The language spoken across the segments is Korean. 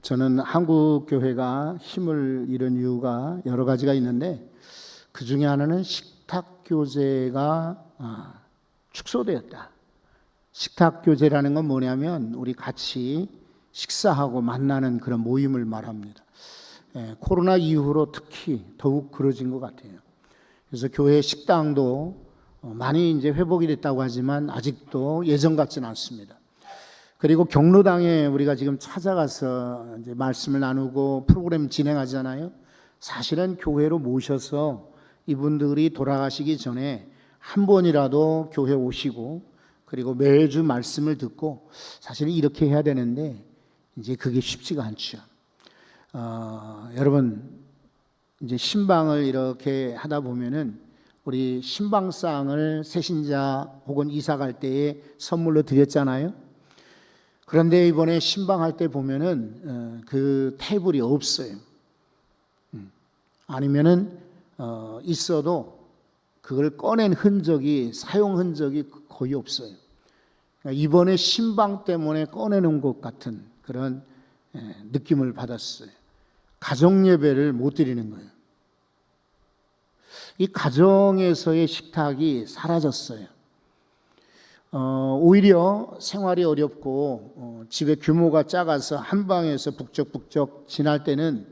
저는 한국 교회가 힘을 잃은 이유가 여러 가지가 있는데 그 중에 하나는 식탁 교제가 축소되었다. 식탁 교제라는 건 뭐냐면 우리 같이 식사하고 만나는 그런 모임을 말합니다. 코로나 이후로 특히 더욱 그러진 것 같아요. 그래서 교회 식당도 많이 이제 회복이 됐다고 하지만 아직도 예전 같지는 않습니다. 그리고 경로당에 우리가 지금 찾아가서 이제 말씀을 나누고 프로그램 진행하잖아요. 사실은 교회로 모셔서 이분들이 돌아가시기 전에 한 번이라도 교회 오시고 그리고 매주 말씀을 듣고 사실은 이렇게 해야 되는데 이제 그게 쉽지가 않죠. 여러분 이제 신방을 이렇게 하다 보면은 우리 신방상을 새신자 혹은 이사 갈 때에 선물로 드렸잖아요. 그런데 이번에 신방할 때 보면은 그 테이블이 없어요. 아니면은 있어도 그걸 꺼낸 흔적이, 사용 흔적이 거의 없어요. 그러니까 이번에 신방 때문에 꺼내놓은 것 같은 그런 느낌을 받았어요. 가정 예배를 못 드리는 거예요. 이 가정에서의 식탁이 사라졌어요. 오히려 생활이 어렵고 집의 규모가 작아서 한 방에서 북적북적 지날 때는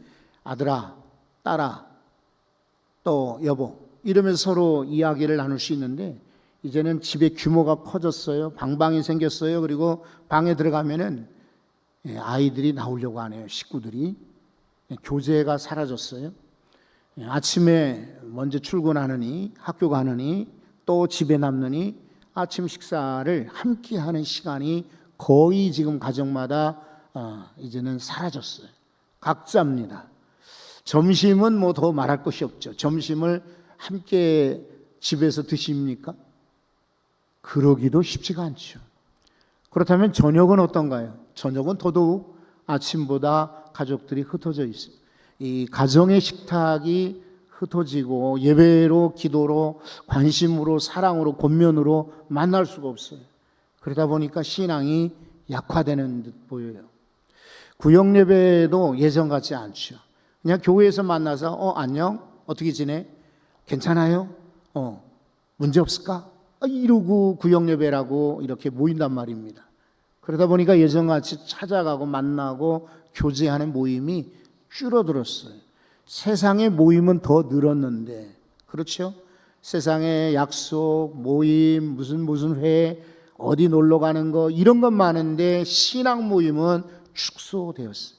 아들아, 딸아, 또 여보 이러면서 서로 이야기를 나눌 수 있는데 이제는 집의 규모가 커졌어요. 방방이 생겼어요. 그리고 방에 들어가면은 아이들이 나오려고 하네요. 식구들이. 교제가 사라졌어요. 아침에 먼저 출근하느니 학교 가느니 또 집에 남느니 아침 식사를 함께 하는 시간이 거의 지금 가정마다 이제는 사라졌어요. 각자입니다. 점심은 뭐 더 말할 것이 없죠. 점심을 함께 집에서 드십니까? 그러기도 쉽지가 않죠. 그렇다면 저녁은 어떤가요? 저녁은 더더욱 아침보다 가족들이 흩어져 있어요. 이 가정의 식탁이 흩어지고 예배로, 기도로, 관심으로, 사랑으로, 권면으로 만날 수가 없어요. 그러다 보니까 신앙이 약화되는 듯 보여요. 구역 예배도 예전 같지 않죠. 그냥 교회에서 만나서 안녕? 어떻게 지내? 괜찮아요? 문제 없을까? 이러고 구역 예배라고 이렇게 모인단 말입니다. 그러다 보니까 예전같이 찾아가고 만나고 교제하는 모임이 줄어들었어요. 세상의 모임은 더 늘었는데, 그렇죠? 세상의 약속, 모임, 무슨 회, 어디 놀러 가는 거 이런 건 많은데 신앙 모임은 축소되었어요.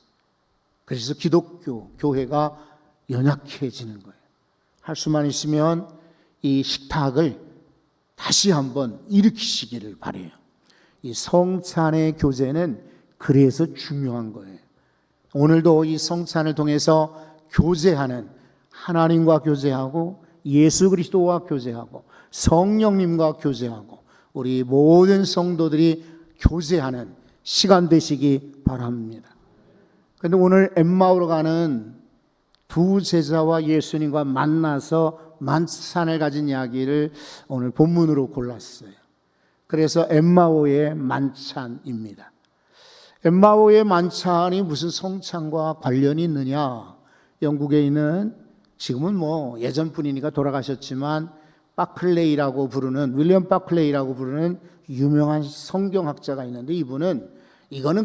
그래서 기독교, 교회가 연약해지는 거예요. 할 수만 있으면 이 식탁을 다시 한번 일으키시기를 바라요. 이 성찬의 교제는 그래서 중요한 거예요. 오늘도 이 성찬을 통해서 교제하는, 하나님과 교제하고 예수 그리스도와 교제하고 성령님과 교제하고 우리 모든 성도들이 교제하는 시간 되시기 바랍니다. 그런데 오늘 엠마오로 가는 두 제자와 예수님과 만나서 만찬을 가진 이야기를 오늘 본문으로 골랐어요. 그래서 엠마오의 만찬입니다. 엠마오의 만찬이 무슨 성찬과 관련이 있느냐? 영국에 있는, 지금은 뭐 예전뿐이니까 돌아가셨지만 바클레이라고 부르는, 윌리엄 바클레이라고 부르는 유명한 성경학자가 있는데 이거는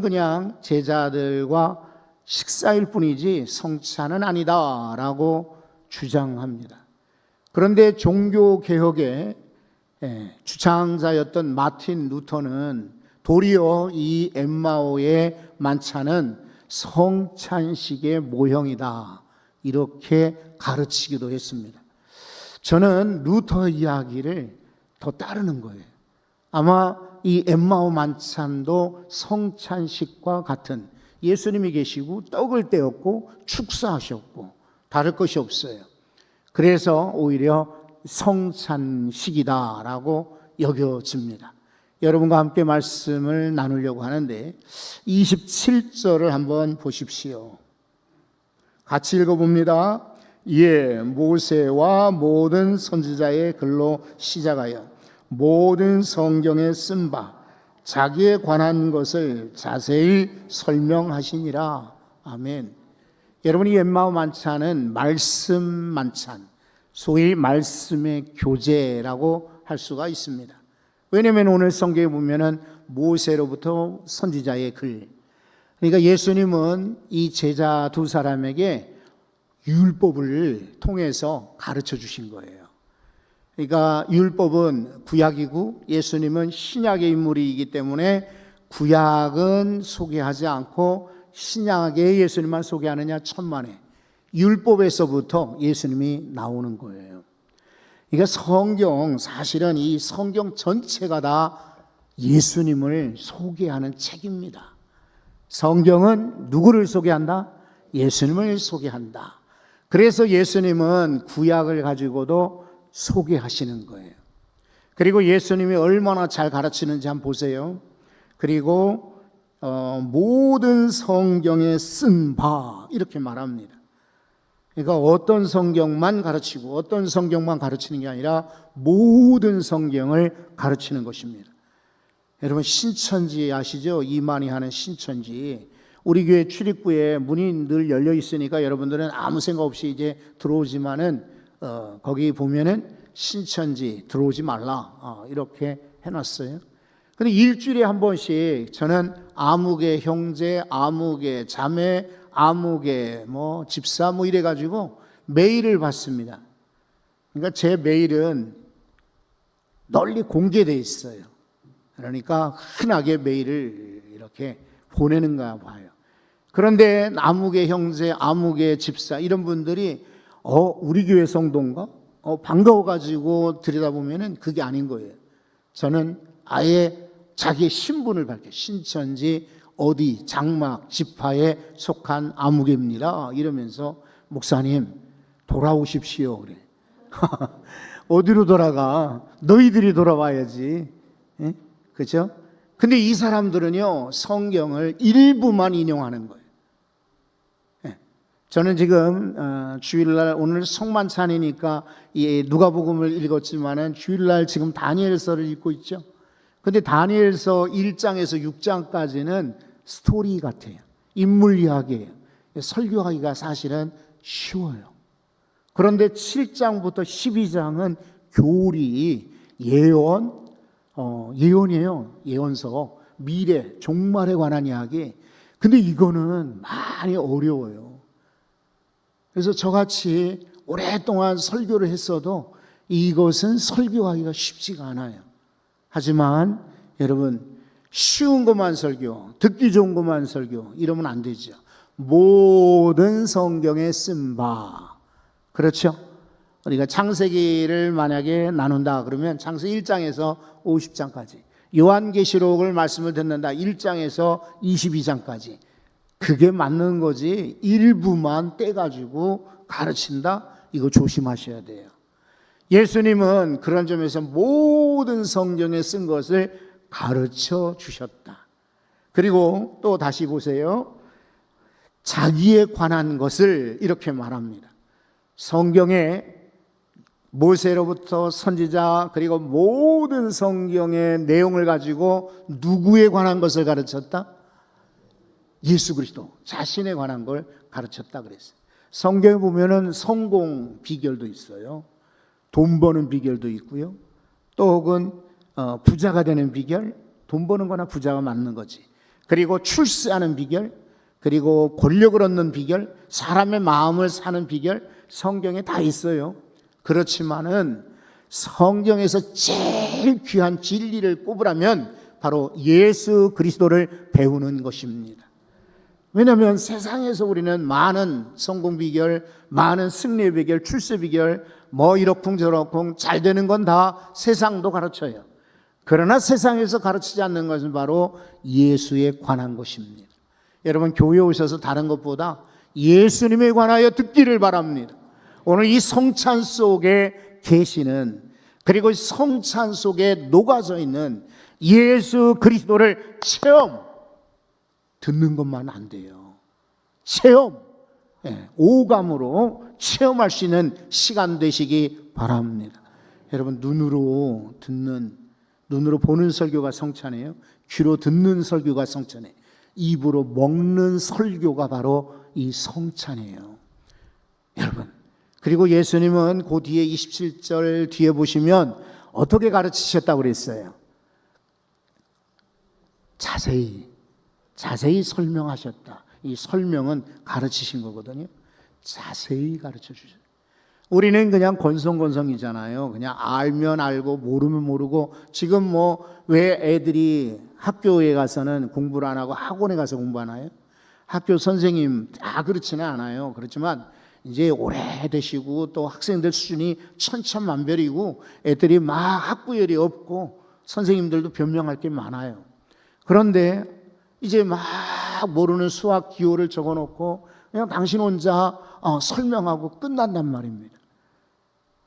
그냥 제자들과 식사일 뿐이지 성찬은 아니다라고 주장합니다. 그런데 종교개혁의 주창자였던 마틴 루터는 도리어 이 엠마오의 만찬은 성찬식의 모형이다 이렇게 가르치기도 했습니다. 저는 루터 이야기를 더 따르는 거예요. 아마 이 엠마오 만찬도 성찬식과 같은, 예수님이 계시고 떡을 떼었고 축사하셨고 다를 것이 없어요. 그래서 오히려 성찬식이다라고 여겨집니다. 여러분과 함께 말씀을 나누려고 하는데 27절을 한번 보십시오. 같이 읽어봅니다. 이에 모세와 모든 선지자의 글로 시작하여 모든 성경에 쓴 바 자기에 관한 것을 자세히 설명하시니라. 아멘. 여러분이 옛마을 만찬은 말씀 만찬, 소위 말씀의 교제라고 할 수가 있습니다. 왜냐하면 오늘 성경에 보면은 모세로부터 선지자의 글, 그러니까 예수님은 이 제자 두 사람에게 율법을 통해서 가르쳐 주신 거예요. 그러니까 율법은 구약이고 예수님은 신약의 인물이기 때문에 구약은 소개하지 않고 신약의 예수님만 소개하느냐 천만에, 율법에서부터 예수님이 나오는 거예요. 그러니까 성경, 사실은 이 성경 전체가 다 예수님을 소개하는 책입니다. 성경은 누구를 소개한다? 예수님을 소개한다. 그래서 예수님은 구약을 가지고도 소개하시는 거예요. 그리고 예수님이 얼마나 잘 가르치는지 한번 보세요. 그리고 모든 성경에 쓴 바 이렇게 말합니다. 그러니까 어떤 성경만 가르치고 어떤 성경만 가르치는 게 아니라 모든 성경을 가르치는 것입니다. 여러분 신천지 아시죠? 이만희 하는 신천지. 우리 교회 출입구에 문이 늘 열려 있으니까 여러분들은 아무 생각 없이 이제 들어오지만은 거기 보면은 신천지 들어오지 말라 이렇게 해놨어요. 근데 일주일에 한 번씩 저는 아무개 형제, 아무개 자매, 아무개 뭐 집사 뭐 이래가지고 메일을 받습니다. 그러니까 제 메일은 널리 공개되어 있어요. 그러니까 흔하게 메일을 이렇게 보내는가 봐요. 그런데 아무개 형제, 아무개 집사 이런 분들이 우리 교회 성도인가? 반가워가지고 들여다보면은 그게 아닌 거예요. 저는 아예 자기의 신분을 밝혀 신천지 어디 장막 지파에 속한 아무개입니다 이러면서 목사님 돌아오십시오 그래. 어디로 돌아가? 너희들이 돌아와야지. 예? 그렇죠? 근데 이 사람들은요 성경을 일부만 인용하는 거예요. 예. 저는 지금 주일날 오늘 성만찬이니까 이 누가복음을 읽었지만은 주일날 지금 다니엘서를 읽고 있죠. 근데 다니엘서 1장에서 6장까지는 스토리 같아요. 인물 이야기예요. 설교하기가 사실은 쉬워요. 그런데 7장부터 12장은 교리, 예언, 예언이에요. 예언서, 미래, 종말에 관한 이야기. 근데 이거는 많이 어려워요. 그래서 저같이 오랫동안 설교를 했어도 이것은 설교하기가 쉽지가 않아요. 하지만 여러분 쉬운 것만 설교, 듣기 좋은 것만 설교 이러면 안 되죠. 모든 성경에 쓴 바, 그렇죠? 우리가 창세기를 만약에 나눈다 그러면 창세기 1장에서 50장까지, 요한계시록을 말씀을 듣는다 1장에서 22장까지, 그게 맞는 거지 일부만 떼가지고 가르친다? 이거 조심하셔야 돼요. 예수님은 그런 점에서 모든 성경에 쓴 것을 가르쳐 주셨다. 그리고 또 다시 보세요. 자기에 관한 것을 이렇게 말합니다. 성경에 모세로부터 선지자 그리고 모든 성경의 내용을 가지고 누구에 관한 것을 가르쳤다? 예수 그리스도 자신에 관한 걸 가르쳤다 그랬어요. 성경에 보면은 성공 비결도 있어요. 돈 버는 비결도 있고요. 또 혹은 부자가 되는 비결, 돈 버는 거나 부자가 맞는 거지. 그리고 출세하는 비결, 그리고 권력을 얻는 비결, 사람의 마음을 사는 비결, 성경에 다 있어요. 그렇지만은 성경에서 제일 귀한 진리를 꼽으라면 바로 예수 그리스도를 배우는 것입니다. 왜냐하면 세상에서 우리는 많은 성공 비결, 많은 승리의 비결, 출세 비결, 뭐 이러쿵 저러쿵 잘 되는 건 다 세상도 가르쳐요. 그러나 세상에서 가르치지 않는 것은 바로 예수에 관한 것입니다. 여러분 교회 오셔서 다른 것보다 예수님에 관하여 듣기를 바랍니다. 오늘 이 성찬 속에 계시는, 그리고 성찬 속에 녹아져 있는 예수 그리스도를 체험, 듣는 것만 안 돼요. 체험, 오감으로 체험할 수 있는 시간 되시기 바랍니다. 여러분 눈으로 듣는, 눈으로 보는 설교가 성찬이에요. 귀로 듣는 설교가 성찬이에요. 입으로 먹는 설교가 바로 이 성찬이에요. 여러분, 그리고 예수님은 그 뒤에 27절 뒤에 보시면 어떻게 가르치셨다고 그랬어요? 자세히 설명하셨다. 이 설명은 가르치신 거거든요. 자세히 가르쳐 주셨어요. 우리는 그냥 건성건성이잖아요. 그냥 알면 알고 모르면 모르고. 지금 뭐 왜 애들이 학교에 가서는 공부를 안 하고 학원에 가서 공부하나요? 학교 선생님 다 그렇지는 않아요. 그렇지만 이제 오래되시고 또 학생들 수준이 천차만별이고 애들이 막 학부열이 없고 선생님들도 변명할 게 많아요. 그런데 이제 막 모르는 수학 기호를 적어놓고 그냥 당신 혼자 설명하고 끝난단 말입니다.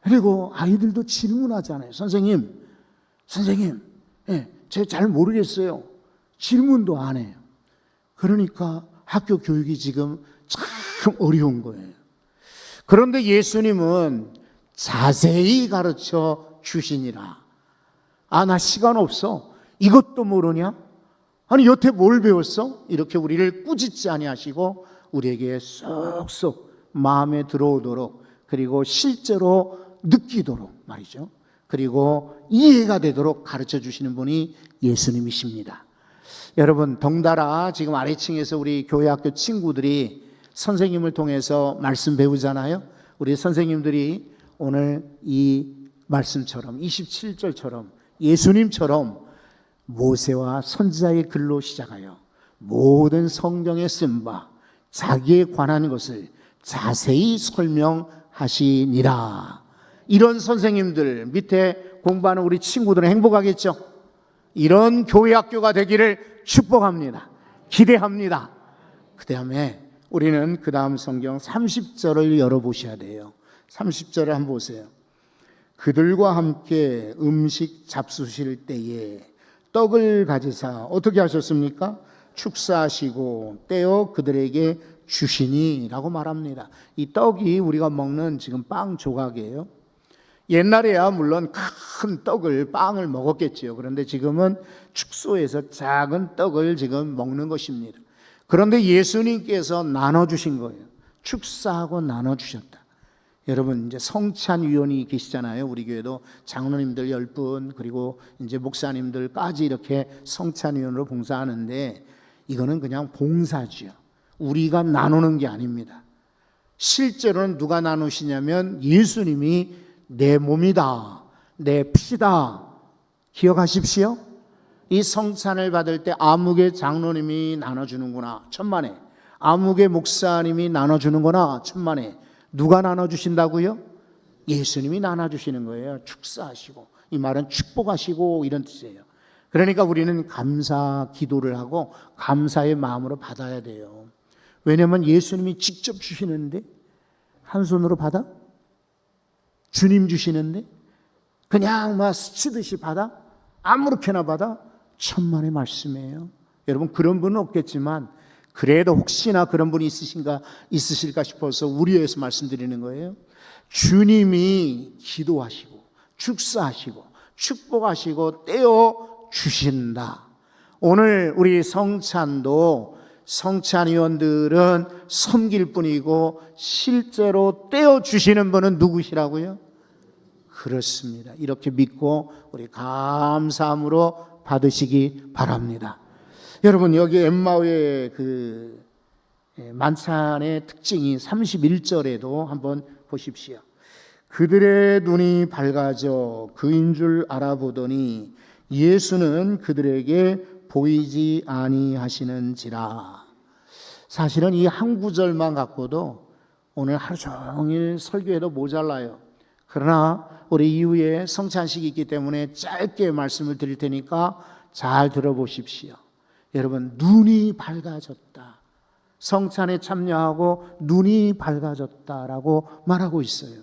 그리고 아이들도 질문하잖아요. 선생님, 제가 잘 모르겠어요. 질문도 안 해요. 그러니까 학교 교육이 지금 참 어려운 거예요. 그런데 예수님은 자세히 가르쳐 주시니라. 나 시간 없어. 이것도 모르냐? 아니 여태 뭘 배웠어? 이렇게 우리를 꾸짖지 아니하시고 우리에게 쏙쏙 마음에 들어오도록, 그리고 실제로 느끼도록 말이죠. 그리고 이해가 되도록 가르쳐 주시는 분이 예수님이십니다. 여러분, 덩달아 지금 아래층에서 우리 교회학교 친구들이 선생님을 통해서 말씀 배우잖아요. 우리 선생님들이 오늘 이 말씀처럼 27절처럼 예수님처럼 모세와 선지자의 글로 시작하여 모든 성경에 쓴 바 자기에 관한 것을 자세히 설명하시니라. 이런 선생님들 밑에 공부하는 우리 친구들은 행복하겠죠? 이런 교회학교가 되기를 축복합니다. 기대합니다. 그 다음에 우리는 그 다음 성경 30절을 열어보셔야 돼요. 30절을 한번 보세요. 그들과 함께 음식 잡수실 때에 떡을 가지사 어떻게 하셨습니까? 축사하시고 떼어 그들에게 주시니 라고 말합니다. 이 떡이 우리가 먹는 지금 빵 조각이에요. 옛날에야 물론 큰 떡을, 빵을 먹었겠지요. 그런데 지금은 축소해서 작은 떡을 지금 먹는 것입니다. 그런데 예수님께서 나눠주신 거예요. 축사하고 나눠주셨다. 여러분, 이제 성찬위원이 계시잖아요. 우리 교회도 장로님들 10분, 그리고 이제 목사님들까지 이렇게 성찬위원으로 봉사하는데, 이거는 그냥 봉사지요. 우리가 나누는 게 아닙니다. 실제로는 누가 나누시냐면 예수님이 내 몸이다, 내 피다. 기억하십시오. 이 성찬을 받을 때 아무개 장로님이 나눠주는구나, 천만에. 아무개 목사님이 나눠주는구나, 천만에. 누가 나눠주신다고요? 예수님이 나눠주시는 거예요. 축사하시고, 이 말은 축복하시고 이런 뜻이에요. 그러니까 우리는 감사 기도를 하고 감사의 마음으로 받아야 돼요. 왜냐하면 예수님이 직접 주시는데 한 손으로 받아? 주님 주시는데 그냥 막 스치듯이 받아? 아무렇게나 받아? 천만의 말씀이에요. 여러분, 그런 분은 없겠지만 그래도 혹시나 그런 분이 있으실까 싶어서 우려해서 말씀드리는 거예요. 주님이 기도하시고 축사하시고 축복하시고 떼어 주신다. 오늘 우리 성찬도 성찬위원들은 섬길 뿐이고 실제로 떼어 주시는 분은 누구시라고요? 그렇습니다. 이렇게 믿고 우리 감사함으로 받으시기 바랍니다. 여러분, 여기 엠마오의 그 만찬의 특징이 31절에도 한번 보십시오. 그들의 눈이 밝아져 그인 줄 알아보더니 예수는 그들에게 보이지 아니하시는지라. 사실은 이 한 구절만 갖고도 오늘 하루 종일 설교해도 모자라요. 그러나 우리 이후에 성찬식이 있기 때문에 짧게 말씀을 드릴 테니까 잘 들어보십시오. 여러분, 눈이 밝아졌다. 성찬에 참여하고 눈이 밝아졌다라고 말하고 있어요.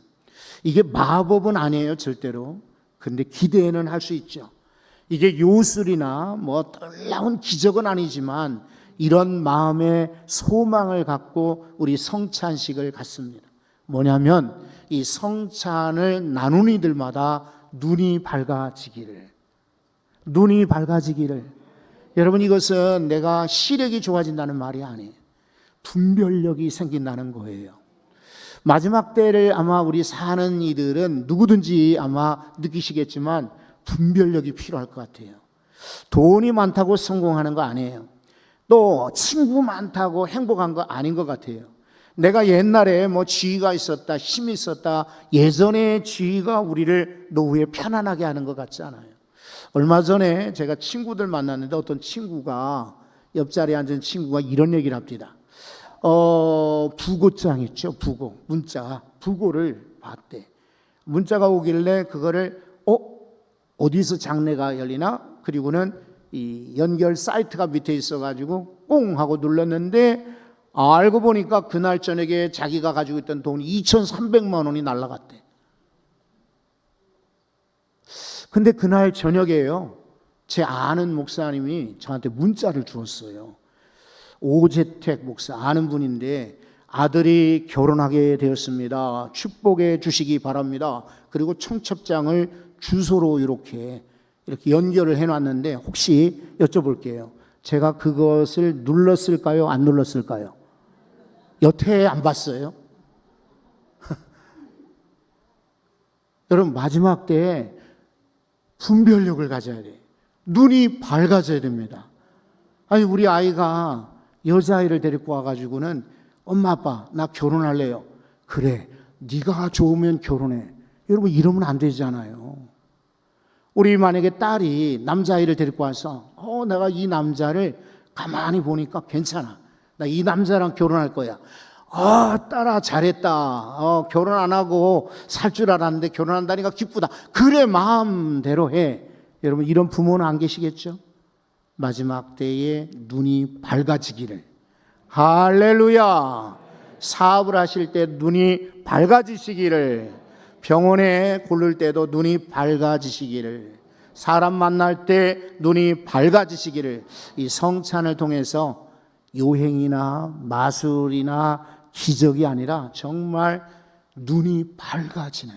이게 마법은 아니에요, 절대로. 근데 기대는 할 수 있죠. 이게 요술이나 뭐 놀라운 기적은 아니지만 이런 마음의 소망을 갖고 우리 성찬식을 갖습니다. 뭐냐면 이 성찬을 나눈 이들마다 눈이 밝아지기를. 여러분, 이것은 내가 시력이 좋아진다는 말이 아니에요. 분별력이 생긴다는 거예요. 마지막 때를 아마 우리 사는 이들은 누구든지 아마 느끼시겠지만 분별력이 필요할 것 같아요. 돈이 많다고 성공하는 거 아니에요. 또 친구 많다고 행복한 거 아닌 것 같아요. 내가 옛날에 뭐 지위가 있었다, 힘이 있었다, 예전의 지위가 우리를 노후에 편안하게 하는 것 같지 않아요. 얼마 전에 제가 친구들 만났는데 어떤 친구가, 옆자리에 앉은 친구가 이런 얘기를 합니다. 부고장 있죠, 부고, 문자, 부고를 봤대. 문자가 오길래 그거를 어디서 장례가 열리나? 그리고는 이 연결 사이트가 밑에 있어가지고 꽁 하고 눌렀는데, 알고 보니까 그날 저녁에 자기가 가지고 있던 돈이 2,300만 원이 날라갔대. 근데 그날 저녁에요, 제 아는 목사님이 저한테 문자를 주었어요. 오재택 목사, 아는 분인데 아들이 결혼하게 되었습니다. 축복해 주시기 바랍니다. 그리고 청첩장을 주소로 이렇게 연결을 해놨는데, 혹시 여쭤볼게요. 제가 그것을 눌렀을까요? 안 눌렀을까요? 여태 안 봤어요? 여러분, 마지막 때에 분별력을 가져야 돼요. 눈이 밝아져야 됩니다. 아니, 우리 아이가 여자아이를 데리고 와가지고는 엄마 아빠 나 결혼할래요. 그래, 네가 좋으면 결혼해. 여러분, 이러면 안 되잖아요. 우리 만약에 딸이 남자아이를 데리고 와서 내가 이 남자를 가만히 보니까 괜찮아, 나 이 남자랑 결혼할 거야. 딸아 잘했다. 결혼 안 하고 살 줄 알았는데 결혼한다니까 기쁘다. 그래, 마음대로 해. 여러분, 이런 부모는 안 계시겠죠? 마지막 때에 눈이 밝아지기를. 할렐루야. 사업을 하실 때 눈이 밝아지시기를, 병원에 고를 때도 눈이 밝아지시기를, 사람 만날 때 눈이 밝아지시기를. 이 성찬을 통해서 요행이나 마술이나 기적이 아니라 정말 눈이 밝아지는,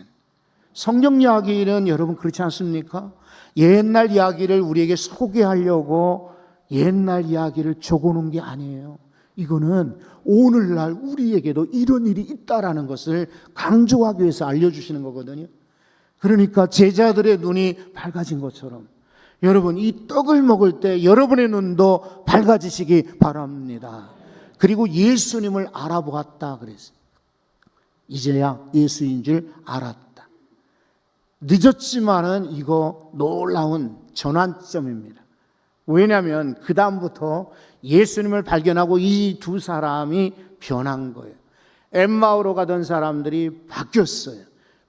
성경 이야기는 여러분 그렇지 않습니까? 옛날 이야기를 우리에게 소개하려고 옛날 이야기를 적어놓은 게 아니에요. 이거는 오늘날 우리에게도 이런 일이 있다라는 것을 강조하기 위해서 알려주시는 거거든요. 그러니까 제자들의 눈이 밝아진 것처럼 여러분, 이 떡을 먹을 때 여러분의 눈도 밝아지시기 바랍니다. 그리고 예수님을 알아보았다 그랬어요. 이제야 예수인 줄 알았다. 늦었지만은 이거 놀라운 전환점입니다. 왜냐하면 그 다음부터 예수님을 발견하고 이 두 사람이 변한 거예요. 엠마오로 가던 사람들이 바뀌었어요.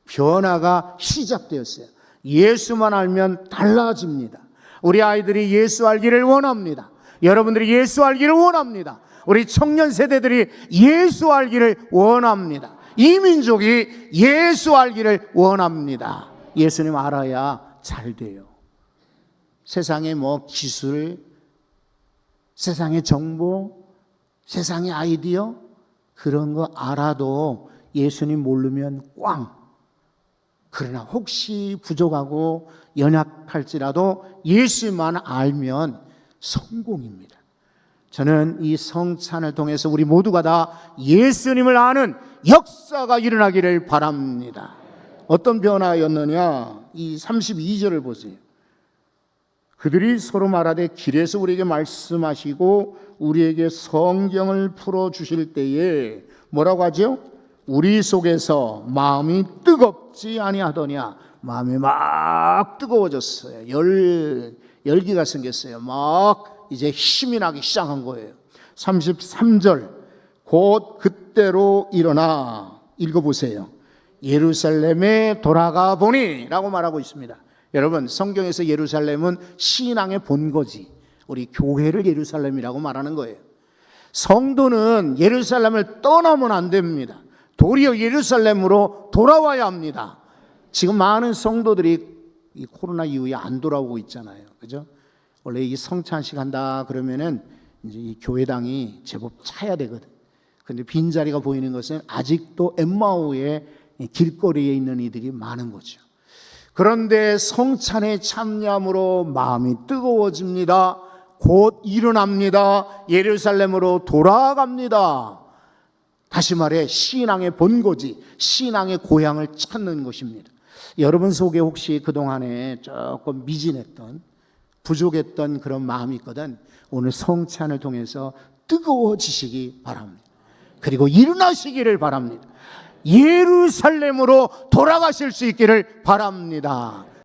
변화가 시작되었어요. 예수만 알면 달라집니다. 우리 아이들이 예수 알기를 원합니다. 여러분들이 예수 알기를 원합니다. 우리 청년 세대들이 예수 알기를 원합니다. 이 민족이 예수 알기를 원합니다. 예수님 알아야 잘 돼요. 세상의 뭐 기술, 세상의 정보, 세상의 아이디어, 그런 거 알아도 예수님 모르면 꽝. 그러나 혹시 부족하고 연약할지라도 예수만 알면 성공입니다. 저는 이 성찬을 통해서 우리 모두가 다 예수님을 아는 역사가 일어나기를 바랍니다. 어떤 변화였느냐? 이 32절을 보세요. 그들이 서로 말하되 길에서 우리에게 말씀하시고 우리에게 성경을 풀어주실 때에 뭐라고 하죠? 우리 속에서 마음이 뜨겁지 아니하더냐. 마음이 막 뜨거워졌어요. 열기가 생겼어요. 막 이제 힘이 나기 시작한 거예요. 33절, 곧 그때로 일어나, 읽어보세요. 예루살렘에 돌아가 보니 라고 말하고 있습니다. 여러분, 성경에서 예루살렘은 신앙의 본거지, 우리 교회를 예루살렘이라고 말하는 거예요. 성도는 예루살렘을 떠나면 안 됩니다. 도리어 예루살렘으로 돌아와야 합니다. 지금 많은 성도들이 이 코로나 이후에 안 돌아오고 있잖아요. 그죠? 원래 이 성찬식 한다 그러면은 이제 이 교회당이 제법 차야 되거든. 근데 빈자리가 보이는 것은 아직도 엠마오의 길거리에 있는 이들이 많은 거죠. 그런데 성찬에 참여함으로 마음이 뜨거워집니다. 곧 일어납니다. 예루살렘으로 돌아갑니다. 다시 말해 신앙의 본거지, 신앙의 고향을 찾는 것입니다. 여러분 속에 혹시 그동안에 조금 미진했던, 부족했던 그런 마음이 있거든, 오늘 성찬을 통해서 뜨거워지시기 바랍니다. 그리고 일어나시기를 바랍니다. 예루살렘으로 돌아가실 수 있기를 바랍니다.